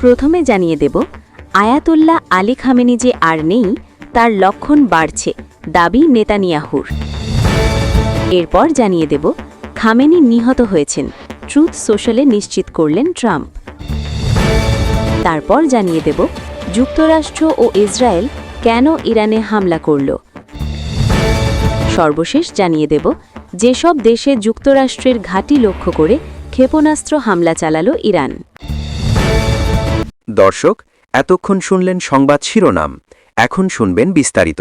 প্রথমে জানিয়ে দেব Ayatollah Ali Khamenei যে আর নেই তার লক্ষণ বাড়ছে, দাবি নেতানিয়াহুর। এরপর জানিয়ে দেব খামেনি নিহত হয়েছেন, ট্রুথ সোশ্যালে নিশ্চিত করলেন ট্রাম্প। তারপর জানিয়ে দেব যুক্তরাষ্ট্র ও ইসরায়েল কেন ইরানে হামলা করল। সর্বশেষ জানিয়ে দেব যেসব দেশে যুক্তরাষ্ট্রের ঘাঁটি লক্ষ্য করে ক্ষেপণাস্ত্র হামলা চালাল ইরান। দর্শক, এতক্ষণ শুনলেন সংবাদ শিরোনাম। এখন শুনবেন বিস্তারিত।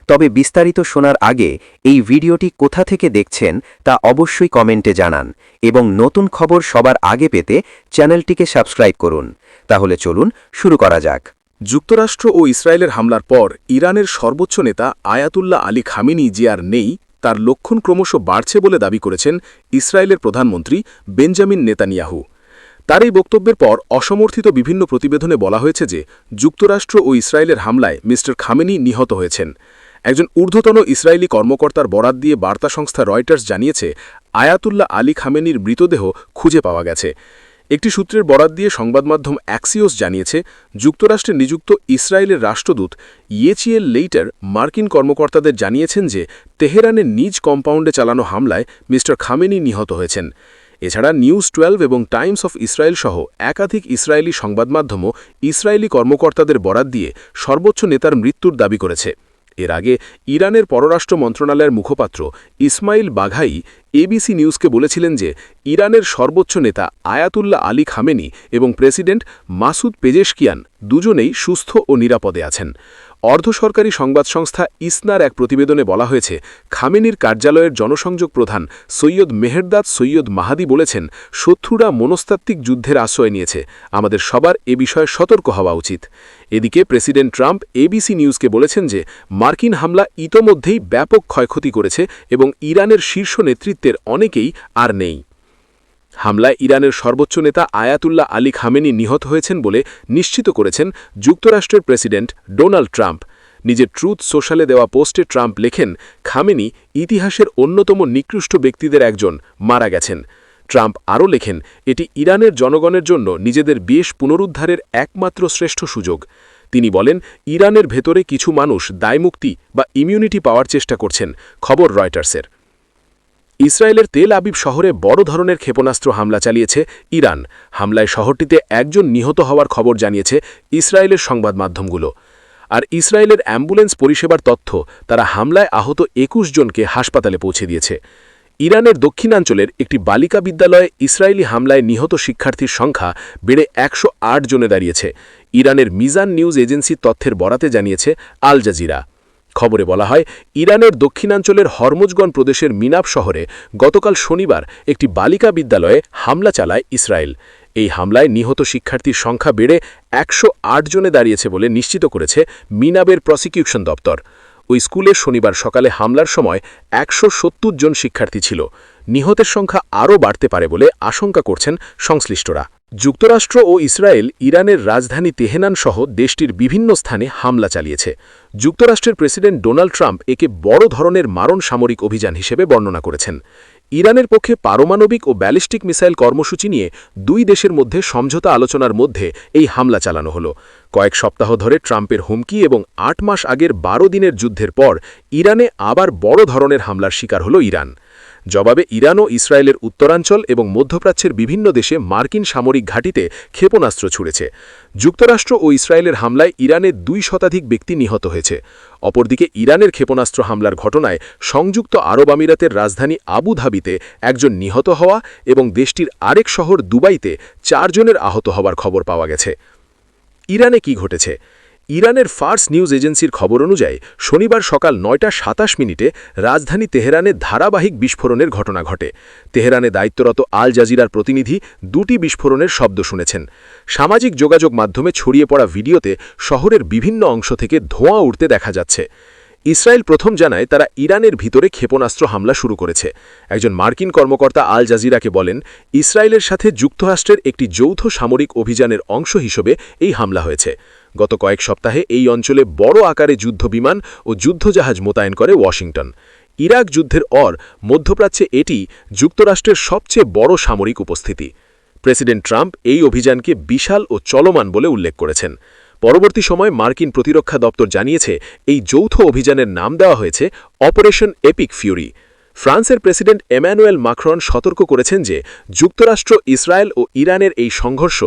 তবে বিস্তারিত শোনার আগে এই ভিডিওটি কোথা থেকে দেখছেন তা অবশ্যই কমেন্টে জানান এবং নতুন খবর সবার আগে পেতে চ্যানেলটিকে সাবস্ক্রাইব করুন। তাহলে চলুন শুরু করা যাক। যুক্তরাষ্ট্র ও ইসরায়েলের হামলার পর ইরানের সর্বোচ্চ নেতা আয়াতুল্লাহ আলী খামেনি যে আর নেই তার লক্ষণ ক্রমশ বাড়ছে বলে দাবি করেছেন ইসরায়েলের প্রধানমন্ত্রী বেঞ্জামিন নেতানিয়াহু। তার এই বক্তব্যের পর অসমর্থিত বিভিন্ন প্রতিবেদনে বলা হয়েছে যে যুক্তরাষ্ট্র ও ইসরায়েলের হামলায় মিস্টার খামেনি নিহত হয়েছেন। একজন ঊর্ধ্বতন ইসরায়েলি কর্মকর্তার বরাত দিয়ে বার্তা সংস্থা রয়টার্স জানিয়েছে আয়াতুল্লাহ আলী খামেনির মৃতদেহ খুঁজে পাওয়া গেছে। একটি সূত্রের বরাত দিয়ে সংবাদমাধ্যম অ্যাক্সিওস জানিয়েছে যুক্তরাষ্ট্রে নিযুক্ত ইসরায়েলের রাষ্ট্রদূত ইয়েচিয়েল লেইটার মার্কিন কর্মকর্তাদের জানিয়েছেন যে তেহরানের নিজ কম্পাউন্ডে চালানো হামলায় মিস্টার খামেনি নিহত হয়েছেন। এছাড়া নিউজ 12 এবং টাইমস অফ ইসরায়েল সহ একাধিক ইসরায়েলি সংবাদমাধ্যমও ইসরায়েলি কর্মকর্তাদের বরাত দিয়ে সর্বোচ্চ নেতার মৃত্যুর দাবি করেছে। এর আগে ইরানের পররাষ্ট্র মন্ত্রণালয়ের মুখপাত্র ইসমাইল বাঘাই এবিসি নিউজকে বলেছিলেন যে ইরানের সর্বোচ্চ নেতা আয়াতুল্লাহ আলী খামেনি এবং প্রেসিডেন্ট মাসুদ পেজেশকিয়ান দুজনেই সুস্থ ও নিরাপদে আছেন। অর্ধসরকারি সংবাদ সংস্থা ইসনার এক প্রতিবেদনে বলা হয়েছে খামেনির কার্যালয়ের জনসংযোগ প্রধান সৈয়দ মেহেরদাদ সৈয়দ মাহাদি বলেছেন, শত্রুরা মনস্তাত্ত্বিক যুদ্ধের আশ্রয় নিয়েছে, আমাদের সবার এ বিষয়ে সতর্ক হওয়া উচিত। এদিকে প্রেসিডেন্ট ট্রাম্প এবিসি নিউজকে বলেছেন যে মার্কিন হামলা ইতোমধ্যেই ব্যাপক ক্ষয়ক্ষতি করেছে এবং ইরানের শীর্ষ নেতৃত্বের অনেকেই আর নেই। হামলায় ইরানের সর্বোচ্চ নেতা আয়াতুল্লাহ আলী খামেনি নিহত হয়েছেন বলে নিশ্চিত করেছেন যুক্তরাষ্ট্রের প্রেসিডেন্ট ডোনাল্ড ট্রাম্প। নিজের ট্রুথ সোশ্যালে দেওয়া পোস্টে ট্রাম্প লেখেন, খামেনি ইতিহাসের অন্যতম নিকৃষ্ট ব্যক্তিদের একজন, মারা গেছেন। ট্রাম্প আরও লেখেন, এটি ইরানের জনগণের জন্য নিজেদের দেশ পুনরুদ্ধারের একমাত্র শ্রেষ্ঠ সুযোগ। তিনি বলেন, ইরানের ভেতরে কিছু মানুষ দায়মুক্তি বা ইমিউনিটি পাওয়ার চেষ্টা করছেন। খবর রয়টার্সের। ইসরায়েলের তেল আবিব শহরে বড় ধরনের ক্ষেপণাস্ত্র হামলা চালিয়েছে ইরান। হামলায় শহরটিতে একজন নিহত হওয়ার খবর জানিয়েছে ইসরায়েলের সংবাদ মাধ্যমগুলো। আর ইসরায়েলের অ্যাম্বুলেন্স পরিষেবার তথ্য, তারা হামলায় আহত ২১ জনকে হাসপাতালে পৌঁছে দিয়েছে। ইরানের দক্ষিণাঞ্চলের একটি বালিকা বিদ্যালয়ে ইসরায়েলি হামলায় নিহত শিক্ষার্থীর সংখ্যা বেড়ে ১০৮ জনে দাঁড়িয়েছে। ইরানের মিজান নিউজ এজেন্সির তথ্যের বরাতে জানিয়েছে আল জাজিরা। খবরে বলা হয়, ইরানের দক্ষিণাঞ্চলের হরমুজগন প্রদেশের মিনাব শহরে গতকাল শনিবার একটি বালিকা বিদ্যালয়ে হামলা চালায় ইসরায়েল। এই হামলায় নিহত শিক্ষার্থীর সংখ্যা বেড়ে ১০৮ জনে দাঁড়িয়েছে বলে নিশ্চিত করেছে মিনাবের প্রসিকিউশন দপ্তর। ওই স্কুলে শনিবার সকালে হামলার সময় ১৭০ জন শিক্ষার্থী ছিল। নিহতের সংখ্যা আরও বাড়তে পারে বলে আশঙ্কা করছেন সংশ্লিষ্টরা। যুক্তরাষ্ট্র ও ইসরায়েল ইরানের রাজধানী তেহরান সহ দেশটির বিভিন্ন স্থানে হামলা চালিয়েছে। যুক্তরাষ্ট্রের প্রেসিডেন্ট ডোনাল্ড ট্রাম্প একে বড় ধরনের মারণ সামরিক অভিযান হিসেবে বর্ণনা করেছেন। ইরানের পক্ষে পারমাণবিক ও ব্যালিস্টিক মিসাইল কর্মসূচি নিয়ে দুই দেশের মধ্যে সমঝোতা আলোচনার মধ্যে এই হামলা চালানো হলো। কয়েক সপ্তাহ ধরে ট্রাম্পের হুমকি এবং ৮ মাস আগের ১২ দিনের যুদ্ধের পর ইরানে আবার বড় ধরনের হামলার শিকার হল ইরান। জবাবে ইরান ও ইসরায়েলের উত্তরাঞ্চল এবং মধ্যপ্রাচ্যের বিভিন্ন দেশে মার্কিন সামরিক ঘাঁটিতে ক্ষেপণাস্ত্র ছুড়েছে। যুক্তরাষ্ট্র ও ইসরায়েলের হামলায় ইরানের ২ শতাধিক ব্যক্তি নিহত হয়েছে। অপরদিকে ইরানের ক্ষেপণাস্ত্র হামলার ঘটনায় সংযুক্ত আরব আমিরাতের রাজধানী আবু ধাবিতে একজন নিহত হওয়া এবং দেশটির আরেক শহর দুবাইতে ৪ জনের আহত হওয়ার খবর পাওয়া গেছে। ইরানে কি ঘটেছে? ইরানের ফার্স নিউজ এজেন্সির খবর অনুযায়ী শনিবার সকাল ৯টা ২৭ রাজধানী তেহরানে ধারাবাহিক বিস্ফোরণের ঘটনা ঘটে। তেহরানে দায়িত্বরত আল জাজিরার প্রতিনিধি ২টি বিস্ফোরণের শব্দ শুনেছেন। সামাজিক যোগাযোগ মাধ্যমে ছড়িয়ে পড়া ভিডিওতে শহরের বিভিন্ন অংশ থেকে ধোঁয়া উঠতে দেখা যাচ্ছে। ইসরায়েল প্রথম জানায় তারা ইরানের ভিতরে ক্ষেপণাস্ত্র হামলা শুরু করেছে। একজন মার্কিন কর্মকর্তা আল জাজিরাকে বলেন, ইসরায়েলের সাথে যুক্তরাষ্ট্রের একটি যৌথ সামরিক অভিযানের অংশ হিসেবে এই হামলা হয়েছে। গত কয়েক সপ্তাহে এই অঞ্চলে বড় আকারে যুদ্ধবিমান ও যুদ্ধজাহাজ মোতায়েন করে ওয়াশিংটন। ইরাক যুদ্ধের পর মধ্যপ্রাচ্যে এটি যুক্তরাষ্ট্রের সবচেয়ে বড় সামরিক উপস্থিতি। প্রেসিডেন্ট ট্রাম্প এই অভিযানকে বিশাল ও চলমান বলে উল্লেখ করেছেন। পরবর্তী সময় মার্কিন প্রতিরক্ষা দপ্তর জানিয়েছে এই যৌথ অভিযানের নাম দেওয়া হয়েছে অপারেশন এপিক ফিউরি। ফ্রান্সের প্রেসিডেন্ট এম্যানুয়েল মাক্রন সতর্ক করেছেন যে যুক্তরাষ্ট্র, ইসরায়েল ও ইরানের এই সংঘর্ষ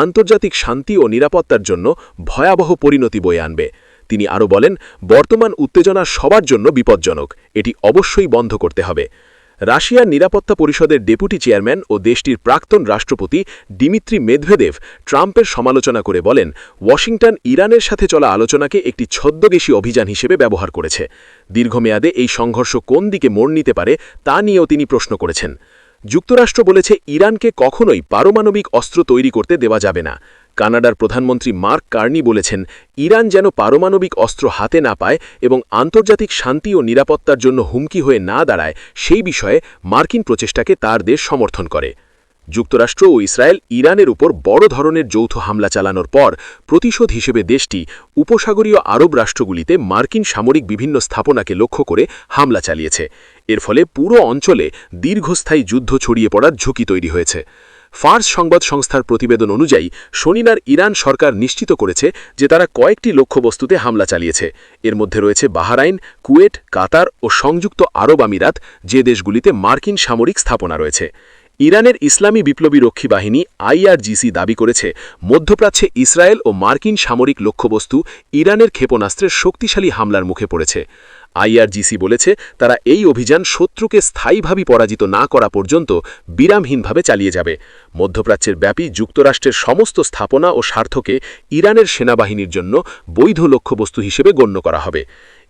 আন্তর্জাতিক শান্তি ও নিরাপত্তার জন্য ভয়াবহ পরিণতি বয়ে আনবে। তিনি আরও বলেন, বর্তমান উত্তেজনা সবার জন্য বিপজ্জনক, এটি অবশ্যই বন্ধ করতে হবে। রাশিয়ার নিরাপত্তা পরিষদের ডেপুটি চেয়ারম্যান ও দেশটির প্রাক্তন রাষ্ট্রপতি ডিমিত্রি মেদভেদেভ ট্রাম্পের সমালোচনা করে বলেন, ওয়াশিংটন ইরানের সাথে চলা আলোচনাকে একটি ছদ্মবেশী অভিযান হিসেবে ব্যবহার করেছে। দীর্ঘমেয়াদে এই সংঘর্ষ কোন দিকে মোড় নিতে পারে তা নিয়েও তিনি প্রশ্ন করেছেন। যুক্তরাষ্ট্র বলেছে, ইরানকে কখনোই পারমাণবিক অস্ত্র তৈরি করতে দেওয়া যাবে না। কানাডার প্রধানমন্ত্রী মার্ক কার্নি বলেছেন, ইরান যেন পারমাণবিক অস্ত্র হাতে না পায় এবং আন্তর্জাতিক শান্তি ও নিরাপত্তার জন্য হুমকি হয়ে না দাঁড়ায় সেই বিষয়ে মার্কিন প্রচেষ্টাকে তার দেশ সমর্থন করে। যুক্তরাষ্ট্র ও ইসরায়েল ইরানের উপর বড় ধরনের যৌথ হামলা চালানোর পর প্রতিশোধ হিসেবে দেশটি উপসাগরীয় আরব রাষ্ট্রগুলিতে মার্কিন সামরিক বিভিন্ন স্থাপনাকে লক্ষ্য করে হামলা চালিয়েছে। এর ফলে পুরো অঞ্চলে দীর্ঘস্থায়ী যুদ্ধ ছড়িয়ে পড়ার ঝুঁকি তৈরি হয়েছে। ফার্স সংবাদ সংস্থার প্রতিবেদন অনুযায়ী শনিবার ইরান সরকার নিশ্চিত করেছে যে তারা কয়েকটি লক্ষ্যবস্তুতে হামলা চালিয়েছে। এর মধ্যে রয়েছে বাহরাইন, কুয়েট, কাতার ও সংযুক্ত আরব আমিরাত, যে দেশগুলিতে মার্কিন সামরিক স্থাপনা রয়েছে। ইরানের ইসলামী বিপ্লবী রক্ষী বাহিনী IRGC দাবি করেছে, মধ্যপ্রাচ্যে ইসরায়েল ও মার্কিন সামরিক লক্ষ্যবস্তু ইরানের ক্ষেপণাস্ত্রের শক্তিশালী হামলার মুখে পড়েছে। IRGC বলেছে, তারা এই অভিযান শত্রুকে স্থায়ীভাবে পরাজিত না করা পর্যন্ত বিরামহীনভাবে চালিয়ে যাবে। মধ্যপ্রাচ্যের ব্যাপী যুক্তরাষ্ট্রের সমস্ত স্থাপনা ও স্বার্থকে ইরানের সেনাবাহিনীর জন্য বৈধ লক্ষ্যবস্তু হিসেবে গণ্য করা হবে।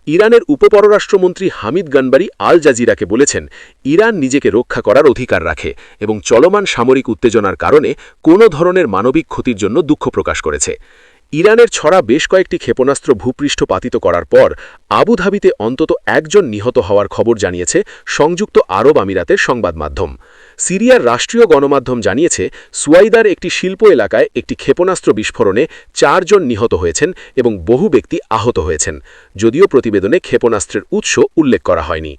ইরানের উপপররাষ্ট্রমন্ত্রী হামিদ গানবারি আল জাজিরাকে বলেছেন, ইরান নিজেকে রক্ষা করার অধিকার রাখে এবং চলমান সামরিক উত্তেজনার কারণে কোনো ধরনের মানবিক ক্ষতির জন্য দুঃখ প্রকাশ করেছে। ইরানের ছড়া বেশ কয়েকটি ক্ষেপণাস্ত্র ভূপৃষ্ঠ পাতিত করার পর আবুধাবিতে অন্তত একজন নিহত হওয়ার খবর জানিয়েছে সংযুক্ত আরব আমিরাতের সংবাদ মাধ্যম। সিরিয়ার রাষ্ট্রীয় গণমাধ্যম জানিয়েছে, সুয়াইদার একটি শিল্প এলাকায় একটি ক্ষেপণাস্ত্র বিস্ফোরণে 4 জন নিহত হয়েছেন এবং বহু ব্যক্তি আহত হয়েছেন, যদিও প্রতিবেদনে ক্ষেপণাস্ত্রের উৎস উল্লেখ করা হয়নি।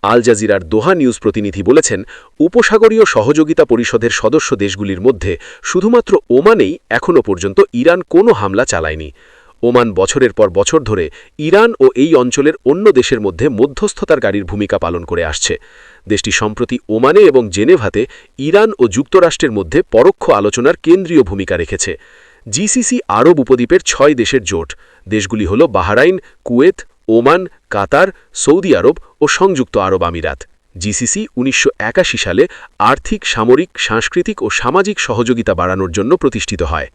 আল জাজিরার দোহা নিউজ প্রতিনিধি বলেছেন, উপসাগরীয় সহযোগিতা পরিষদের সদস্য দেশগুলির মধ্যে শুধুমাত্র ওমানেই এখনও পর্যন্ত ইরান কোনো হামলা চালায়নি। ওমান বছরের পর বছর ধরে ইরান ও এই অঞ্চলের অন্য দেশের মধ্যে মধ্যস্থতাকারীর ভূমিকা পালন করে আসছে। দেশটি সম্প্রতি ওমানে এবং জেনেভাতে ইরান ও যুক্তরাষ্ট্রের মধ্যে পরোক্ষ আলোচনার কেন্দ্রীয় ভূমিকা রেখেছে। GCC আরব উপদ্বীপের 6 দেশের জোট। দেশগুলি হল বাহরাইন, কুয়েত, ওমান, কাতার, সৌদি আরব ও সংযুক্ত আরব আমিরাত। GCC 1981 সালে আর্থিক, সামরিক, সাংস্কৃতিক ও সামাজিক সহযোগিতা বাড়ানোর জন্য প্রতিষ্ঠিত হয়।